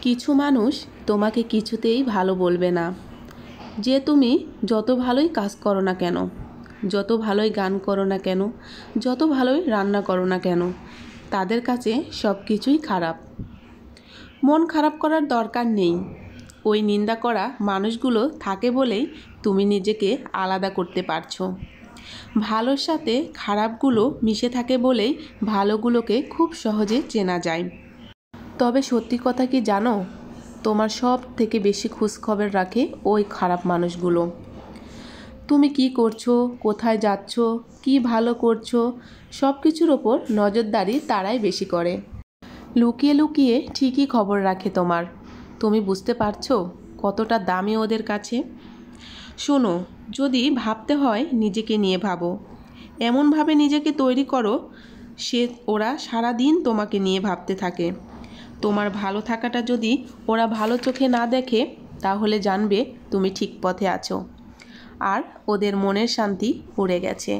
কিছু মানুষ তোমাকে কিছুতেই ভালো বলবে না, যে তুমি যত ভালোই কাজ করো না কেন, যত ভালোই গান করো না কেন, যত ভালোই রান্না করো না কেন, তাদের কাছে সব কিছুই খারাপ। মন খারাপ করার দরকার নেই। ওই নিন্দা করা মানুষগুলো থাকে বলেই তুমি নিজেকে আলাদা করতে পারছো। ভালোর সাথে খারাপগুলো মিশে থাকে বলেই ভালোগুলোকে খুব সহজে চেনা যায়। তবে সত্যি কথা কি জানো, তোমার সব থেকে বেশি খোঁজখবর রাখে ওই খারাপ মানুষগুলো। তুমি কি করছো, কোথায় যাচ্ছ, কি ভালো করছো, সব কিছুর ওপর নজরদারি তারাই বেশি করে। লুকিয়ে লুকিয়ে ঠিকই খবর রাখে তোমার। তুমি বুঝতে পারছো কতটা দামি ওদের কাছে? শোনো, যদি ভাবতে হয় নিজেকে নিয়ে ভাবো, এমনভাবে নিজেকে তৈরি করো ওরা সারাদিন তোমাকে নিয়ে ভাবতে থাকে। তোমার ভালো থাকাটা যদি ওরা ভালো চোখে না দেখে, তাহলে জানবে তুমি ঠিক পথে আছো, আর ওদের মনের শান্তি উড়ে গেছে।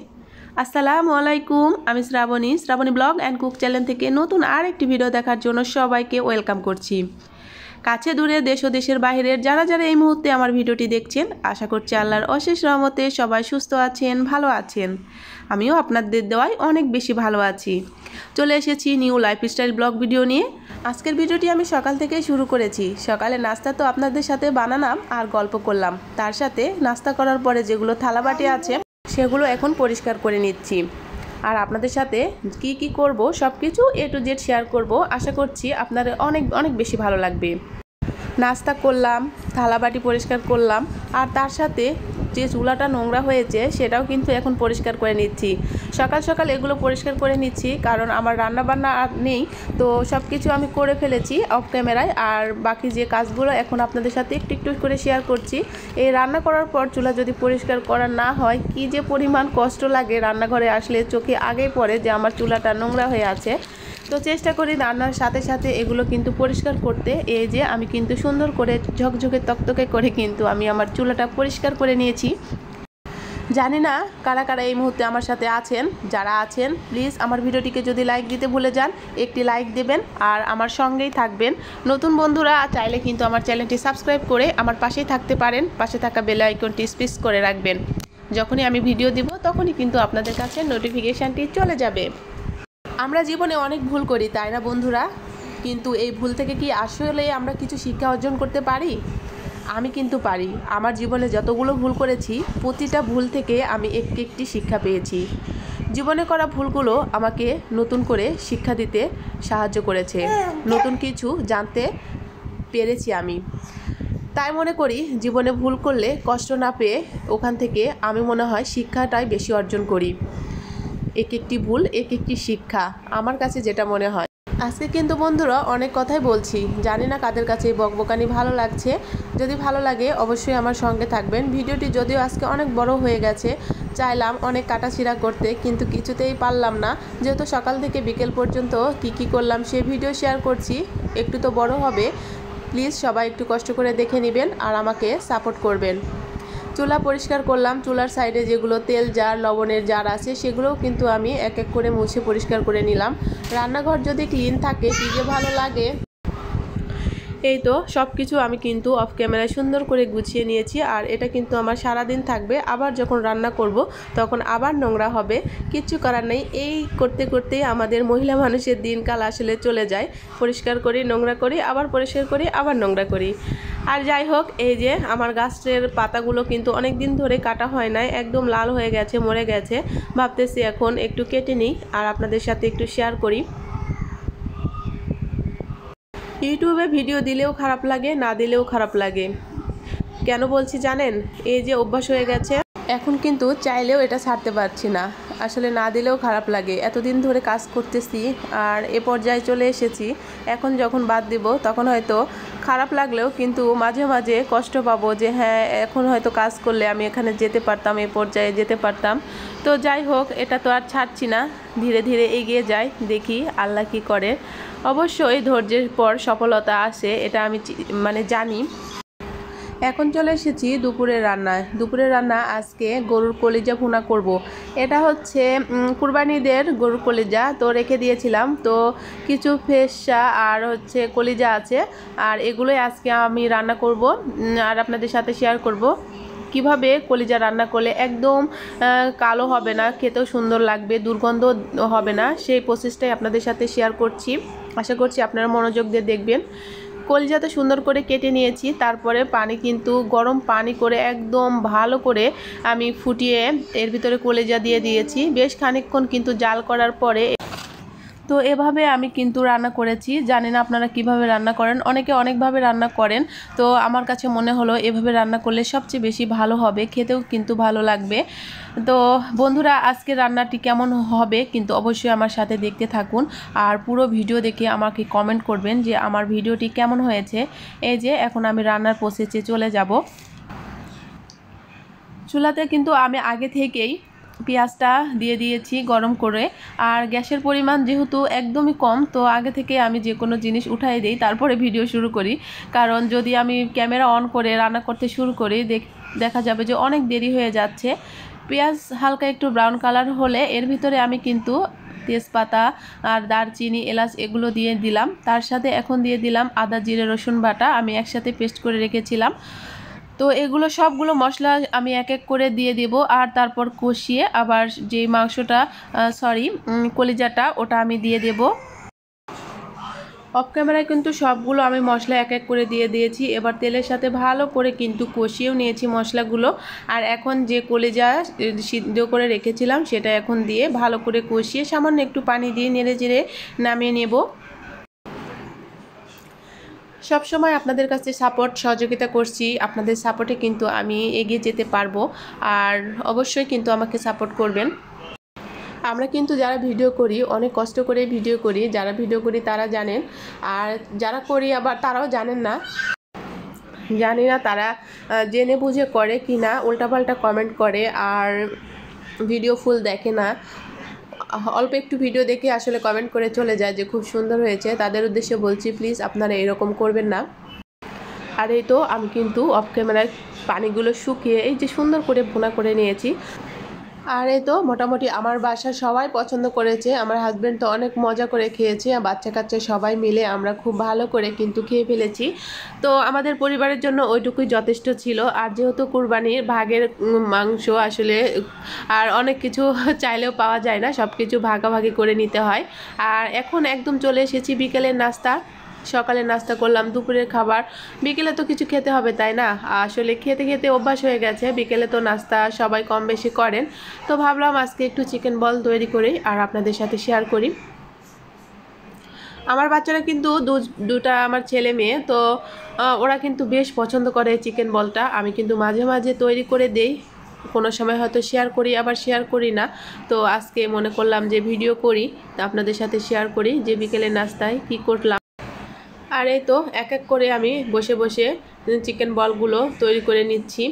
আসসালামু আলাইকুম, আমি Shrabani blog and cook channel থেকে নতুন আর একটি ভিডিও দেখার জন্য সবাইকে ওয়েলকাম করছি। কাছে দূরে দেশ ও দেশের বাইরের যারা যারা এই মুহূর্তে আমার ভিডিওটি দেখছেন, আশা করছি আল্লাহর অশেষ রহমতে সবাই সুস্থ আছেন, ভালো আছেন। আমিও আপনাদের দেওয়ায় অনেক বেশি ভালো আছি। চলে এসেছি নিউ লাইফস্টাইল ব্লগ ভিডিও নিয়ে। আজকের ভিডিওটি আমি সকাল থেকেই শুরু করেছি। সকালে নাস্তা তো আপনাদের সাথে বানালাম আর গল্প করলাম, তার সাথে নাস্তা করার পরে যেগুলো থালাবাটি আছে সেগুলো এখন পরিষ্কার করে নিচ্ছি। আর আপনাদের সাথে কি কি করব সব কিছু A to Z শেয়ার করব। আশা করছি আপনাদের অনেক অনেক বেশি ভালো লাগবে। নাস্তা করলাম, থালাবাটি পরিষ্কার করলাম, আর তার সাথে যে চুলাটা নোংরা হয়েছে সেটাও কিন্তু এখন পরিষ্কার করে নিচ্ছি। সকাল সকাল এগুলো পরিষ্কার করে নিচ্ছি, কারণ আমার রান্না বান্না আর নেই, তো সব কিছু আমি করে ফেলেছি অফ ক্যামেরায়। আর বাকি যে কাজগুলো এখন আপনাদের সাথে একটু একটু করে শেয়ার করছি। এই রান্না করার পর চুলা যদি পরিষ্কার করা না হয়, কি যে পরিমাণ কষ্ট লাগে রান্নাঘরে আসলে চোখে আগেই পড়ে যে আমার চুলাটা নোংরা হয়ে আছে। তো চেষ্টা করি রান্নার সাথে সাথে এগুলো কিন্তু পরিষ্কার করতে। এই যে আমি কিন্তু সুন্দর করে ঝকঝকে তকতকে করে কিন্তু আমি আমার চুলাটা পরিষ্কার করে নিয়েছি। জানি না কারা কারা এই মুহূর্তে আমার সাথে আছেন। যারা আছেন প্লিজ আমার ভিডিওটিকে যদি লাইক দিতে ভুলে যান, একটি লাইক দেবেন আর আমার সঙ্গেই থাকবেন। নতুন বন্ধুরা চাইলে কিন্তু আমার চ্যানেলটি সাবস্ক্রাইব করে আমার পাশেই থাকতে পারেন। পাশে থাকা বেল আইকনটি প্রেস করে রাখবেন। যখনই আমি ভিডিও দিব তখনই কিন্তু আপনাদের কাছে নোটিফিকেশানটি চলে যাবে। আমরা জীবনে অনেক ভুল করি, তাই না বন্ধুরা? কিন্তু এই ভুল থেকে কি আসলে আমরা কিছু শিক্ষা অর্জন করতে পারি? আমি কিন্তু পারি। আমার জীবনে যতগুলো ভুল করেছি, প্রতিটা ভুল থেকে আমি একটি শিক্ষা পেয়েছি। জীবনে করা ভুলগুলো আমাকে নতুন করে শিক্ষা দিতে সাহায্য করেছে, নতুন কিছু জানতে পেরেছি আমি। তাই মনে করি জীবনে ভুল করলে কষ্ট না পেয়ে ওখান থেকে আমি মনে হয় শিক্ষাটাই বেশি অর্জন করি। একটি ভুল একটি শিক্ষা, আমার কাছে যেটা মনে হয়। আজকে কিন্তু বন্ধুরা অনেক কথাই বলছি, জানি না কাদের কাছে এই বকবকানি ভালো লাগছে। যদি ভালো লাগে অবশ্যই আমার সঙ্গে থাকবেন। ভিডিওটি যদিও আজকে অনেক বড় হয়ে গেছে, চাইলাম অনেক কাটাছিড়া করতে, কিন্তু কিছুতেই পারলাম না। যেহেতু সকাল থেকে বিকেল পর্যন্ত কি করলাম সে ভিডিও শেয়ার করছি, একটু তো বড় হবে। প্লিজ সবাই একটু কষ্ট করে দেখে নেবেন আর আমাকে সাপোর্ট করবেন। চুলা পরিষ্কার করলাম, চুলার সাইডে যেগুলো তেল জার লবণের জার আছে সেগুলোও কিন্তু আমি এক এক করে মুছে পরিষ্কার করে নিলাম। রান্নাঘর যদি ক্লিন থাকে কি যে ভালো লাগে। এই তো সব কিছু আমি কিন্তু অফ ক্যামেরায় সুন্দর করে গুছিয়ে নিয়েছি। আর এটা কিন্তু আমার সারা দিন থাকবে, আবার যখন রান্না করব তখন আবার নোংরা হবে। কিচ্ছু করার নেই, এই করতে করতেই আমাদের মহিলা মানুষের দিনকাল আসলে চলে যায়। পরিষ্কার করি, নোংরা করি, আবার পরিষ্কার করি, আবার নোংরা করি। আর যাই হোক, এই যে আমার গাছের পাতাগুলো কিন্তু অনেক দিন ধরে কাটা হয় নাই, একদম লাল হয়ে গেছে, মরে গেছে। ভাবতেছি এখন একটু কেটে নিই আর আপনাদের সাথে একটু শেয়ার করি। ইউটিউবে ভিডিও দিলেও খারাপ লাগে, না দিলেও খারাপ লাগে। কেন বলছি জানেন? এই যে অভ্যাস হয়ে গেছে, এখন কিন্তু চাইলেও এটা ছাড়তে পারছি না। আসলে না দিলেও খারাপ লাগে, এতদিন ধরে কাজ করতেছি আর এ পর্যায়ে চলে এসেছি। এখন যখন বাদ দিব তখন হয়তো খারাপ লাগলেও কিন্তু মাঝে মাঝে কষ্ট পাবো যে হ্যাঁ, এখন হয়তো কাজ করলে আমি এখানে যেতে পারতাম, এ পর্যায়ে যেতে পারতাম। তো যাই হোক, এটা তো আর ছাড়ছি না, ধীরে ধীরে এগিয়ে যাই, দেখি আল্লাহ কি করে। অবশ্যই ধৈর্যের পর সফলতা আসে, এটা আমি জানি। এখন চলে এসেছি দুপুরের রান্নায়। দুপুরের রান্না আজকে গরুর কলিজা ভুনা করব। এটা হচ্ছে কুরবানিদের গরুর কলিজা, তো রেখে দিয়েছিলাম, তো কিছু ফেসা আর হচ্ছে কলিজা আছে, আর এগুলোই আজকে আমি রান্না করব আর আপনাদের সাথে শেয়ার করব কিভাবে কলিজা রান্না করলে একদম কালো হবে না, খেতেও সুন্দর লাগবে, দুর্গন্ধ হবে না, সেই প্রসেসটাই আপনাদের সাথে শেয়ার করছি। আশা করছি আপনারা মনোযোগ দিয়ে দেখবেন। কলিজাটা সুন্দর করে কেটে নিয়েছি, তারপরে পানি কিন্তু গরম পানি করে একদম ভালো করে আমি ফুটিয়ে এর ভিতরে কলিজা দিয়ে দিয়েছি। বেশ খানিকক্ষণ কিন্তু জাল করার পরে তো এভাবে আমি কিন্তু রান্না করেছি। জানি না আপনারা কিভাবে রান্না করেন, অনেকে অনেকভাবে রান্না করেন, তো আমার কাছে মনে হলো এভাবে রান্না করলে সবচেয়ে বেশি ভালো হবে, খেতেও কিন্তু ভালো লাগবে। তো বন্ধুরা, আজকে রান্নাটি কেমন হবে কিন্তু অবশ্যই আমার সাথে দেখতে থাকুন, আর পুরো ভিডিও দেখে আমাকে কমেন্ট করবেন যে আমার ভিডিওটি কেমন হয়েছে। এই যে এখন আমি রান্নার প্রসেসে চলে যাব। চুলাতে কিন্তু আমি আগে থেকেই পেঁয়াজটা দিয়ে দিয়েছি গরম করে, আর গ্যাসের পরিমাণ যেহেতু একদমই কম, তো আগে থেকে আমি যে কোনো জিনিস উঠাই দিই তারপরে ভিডিও শুরু করি, কারণ যদি আমি ক্যামেরা অন করে রান্না করতে শুরু করি দেখা যাবে যে অনেক দেরি হয়ে যাচ্ছে। পেঁয়াজ হালকা একটু ব্রাউন কালার হলে এর ভিতরে আমি কিন্তু তেজপাতা আর দারচিনি এলাচ এগুলো দিয়ে দিলাম, তার সাথে এখন দিয়ে দিলাম আদা জিরে রসুন বাটা, আমি একসাথে পেস্ট করে রেখেছিলাম। তো এগুলো সবগুলো মশলা আমি এক এক করে দিয়ে দেব, আর তারপর কষিয়ে আবার যে মাংসটা কলিজাটা ওটা আমি দিয়ে দেব। অফ ক্যামেরায় কিন্তু সবগুলো আমি মশলা এক এক করে দিয়ে দিয়েছি। এবার তেলের সাথে ভালো করে কিন্তু কষিয়েও নিয়েছি মশলাগুলো, আর এখন যে কলিজা সিদ্ধ করে রেখেছিলাম সেটা এখন দিয়ে ভালো করে কষিয়ে সামান্য একটু পানি দিয়ে নেড়ে চেড়ে নামিয়ে নেব। সবসময় আপনাদের কাছে সাপোর্ট সহযোগিতা করছি, আপনাদের সাপোর্টে কিন্তু আমি এগিয়ে যেতে পারবো, আর অবশ্যই কিন্তু আমাকে সাপোর্ট করবেন। আমরা কিন্তু যারা ভিডিও করি অনেক কষ্ট করে ভিডিও করি, যারা ভিডিও করি তারা জানেন, আর যারা করি আবার তারাও জানেন না, জানি না তারা জেনে বুঝে করে কি না, উল্টাপাল্টা কমেন্ট করে আর ভিডিও ফুল দেখে না, অল্প একটু ভিডিও দেখে আসলে কমেন্ট করে চলে যায় যে খুব সুন্দর হয়েছে। তাদের উদ্দেশ্যে বলছি, প্লিজ আপনারা এরকম করবেন না। আর এই তো আমি কিন্তু অফ ক্যামেরায় পানিগুলো শুকিয়ে এই যে সুন্দর করে ভুনা করে নিয়েছি। আর এই তো মোটামুটি আমার বাসা সবাই পছন্দ করেছে, আমার হাজব্যান্ড তো অনেক মজা করে খেয়েছে, বাচ্চা কাচ্চা সবাই মিলে আমরা খুব ভালো করে কিন্তু খেয়ে ফেলেছি। তো আমাদের পরিবারের জন্য ওইটুকুই যথেষ্ট ছিল, আর যেহেতু কুরবানির ভাগের মাংস আসলে আর অনেক কিছু চাইলেও পাওয়া যায় না, সব কিছু ভাগাভাগি করে নিতে হয়। আর এখন একদম চলে এসেছি বিকেলের নাস্তা। সকালে নাস্তা করলাম, দুপুরের খাবার, বিকেলে তো কিছু খেতে হবে তাই না, আসলে খেতে খেতে অভ্যাস হয়ে গেছে, বিকেলে তো নাস্তা সবাই কম বেশি করেন, তো ভাবলাম আজকে একটু চিকেন বল তৈরি করি আর আপনাদের সাথে শেয়ার করি। আমার বাচ্চারা কিন্তু দুটা আমার ছেলে মেয়ে, তো ওরা কিন্তু বেশ পছন্দ করে চিকেন বলটা। আমি কিন্তু মাঝে মাঝে তৈরি করে দেই, কোনো সময় হয়তো শেয়ার করি আবার শেয়ার করি না, তো আজকে মনে করলাম যে ভিডিও করি, তো আপনাদের সাথে শেয়ার করি যে বিকেলের নাস্তায় কি করলাম। আর এই তো এক এক করে আমি বসে বসে চিকেন বলগুলো তৈরি করে নিচ্ছি।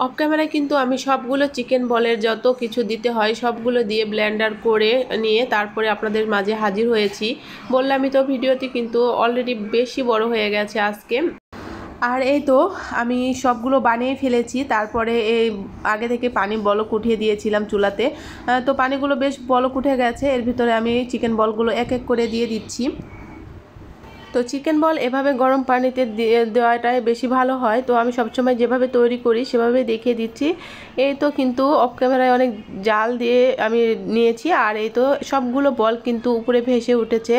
অফ ক্যামেরায় কিন্তু আমি সবগুলো চিকেন বলের যত কিছু দিতে হয় সবগুলো দিয়ে ব্লেন্ডার করে নিয়ে তারপরে আপনাদের মাঝে হাজির হয়েছি। বললামই তো ভিডিওটি কিন্তু অলরেডি বেশি বড় হয়ে গেছে আজকে। আর এই তো আমি সবগুলো বানিয়ে ফেলেছি, তারপরে এই আগে থেকে পানি বলক উঠিয়ে দিয়েছিলাম চুলাতে, তো পানিগুলো বেশ বলক উঠে গেছে, এর ভিতরে আমি চিকেন বলগুলো এক এক করে দিয়ে দিচ্ছি। তো চিকেন বল এভাবে গরম পানিতে দেওয়াটাই বেশি ভালো হয়, তো আমি সবসময় যেভাবে তৈরি করি সেভাবে দেখিয়ে দিচ্ছি। এই তো কিন্তু অফ ক্যামেরায় অনেক জাল দিয়ে আমি নিয়েছি, আর এই তো সবগুলো বল কিন্তু উপরে ভেসে উঠেছে।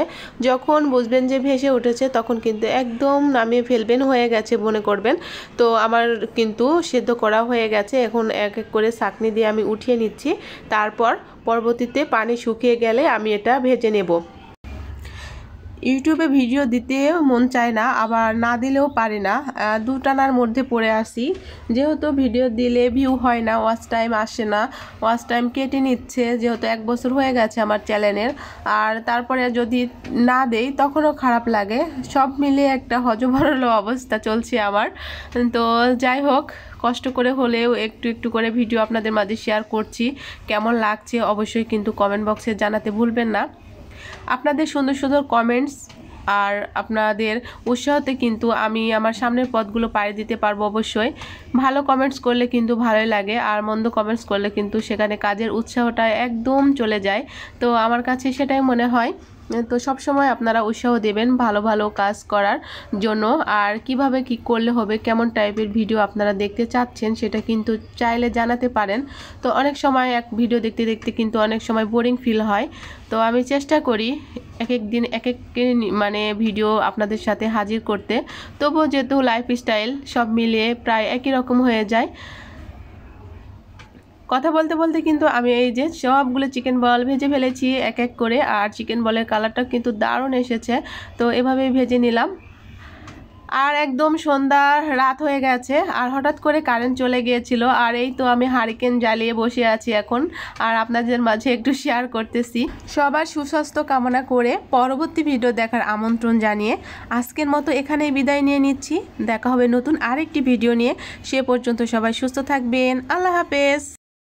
যখন বুঝবেন যে ভেসে উঠেছে তখন কিন্তু একদম নামিয়ে ফেলবেন, হয়ে গেছে মনে করবেন। তো আমার কিন্তু সেদ্ধ করা হয়ে গেছে, এখন এক এক করে ছাঁকনি দিয়ে আমি উঠিয়ে নিচ্ছি, তারপর পরবর্তীতে পানি শুকিয়ে গেলে আমি এটা ভেজে নেব। ইউটিউবে ভিডিও দিতে মন চায় না, আবার না দিলেও পারি না, দুটানার মধ্যে পড়ে আসি। যেহেতু ভিডিও দিলে ভিউ হয় না, ওয়াচ টাইম আসে না, ওয়াচ টাইম কেটে নিচ্ছে, যেহেতু 1 বছর হয়ে গেছে আমার চ্যানেলের, আর তারপরে যদি না দেই তখনও খারাপ লাগে, সব মিলিয়ে একটা হযবরল অবস্থা চলছে আমার। তো যাই হোক, কষ্ট করে হলেও একটু একটু করে ভিডিও আপনাদের মাঝে শেয়ার করছি। কেমন লাগছে অবশ্যই কিন্তু কমেন্ট বক্সে জানাতে ভুলবেন না। আপনাদের সুন্দর সুন্দর কমেন্টস আর আপনাদের উৎসাহতে কিন্তু আমি আমার সামনের পথগুলো পাড়ি দিতে পারবো অবশ্যই। ভালো কমেন্টস করলে কিন্তু ভালোই লাগে, আর মন্দ কমেন্টস করলে কিন্তু সেখানে কাজের উৎসাহটা একদম চলে যায়। তো আমার কাছে সেটাই মনে হয়। তো সব সময় আপনারা উৎসাহ দেবেন ভালো ভালো কাজ করার জন্য। আর কিভাবে কি করলে হবে, কেমন টাইপের ভিডিও আপনারা দেখতে চাচ্ছেন সেটা কিন্তু চাইলে জানাতে পারেন। তো অনেক সময় এক ভিডিও দেখতে দেখতে কিন্তু অনেক সময় বোরিং ফিল হয়। তো আমি চেষ্টা করি এক এক দিন এক এক মানে ভিডিও আপনাদের সাথে হাজির করতে। তবুও যেহেতু লাইফস্টাইল সব মিলিয়ে প্রায় একই রকম হয়ে যায়। কথা বলতে বলতে কিন্তু আমি এই যে সবগুলো চিকেন বল ভেজে ফেলেছি এক এক করে, আর চিকেন বলের কালারটা কিন্তু দারুণ এসেছে। তো এভাবেই ভেজে নিলাম। আর একদম সন্ধ্যা রাত হয়ে গেছে, আর হঠাৎ করে কারেন্ট চলে গিয়েছিল। আর এই তো আমি হারিকেন জ্বালিয়ে বসে আছি এখন, আর আপনাদের মাঝে একটু শেয়ার করতেছি। সবার সুস্বাস্থ্য কামনা করে পরবর্তী ভিডিও দেখার আমন্ত্রণ জানিয়ে আজকের মতো এখানেই বিদায় নিয়ে নিচ্ছি। দেখা হবে নতুন আরেকটি ভিডিও নিয়ে। সে পর্যন্ত সবাই সুস্থ থাকবেন। আল্লাহ হাফেজ।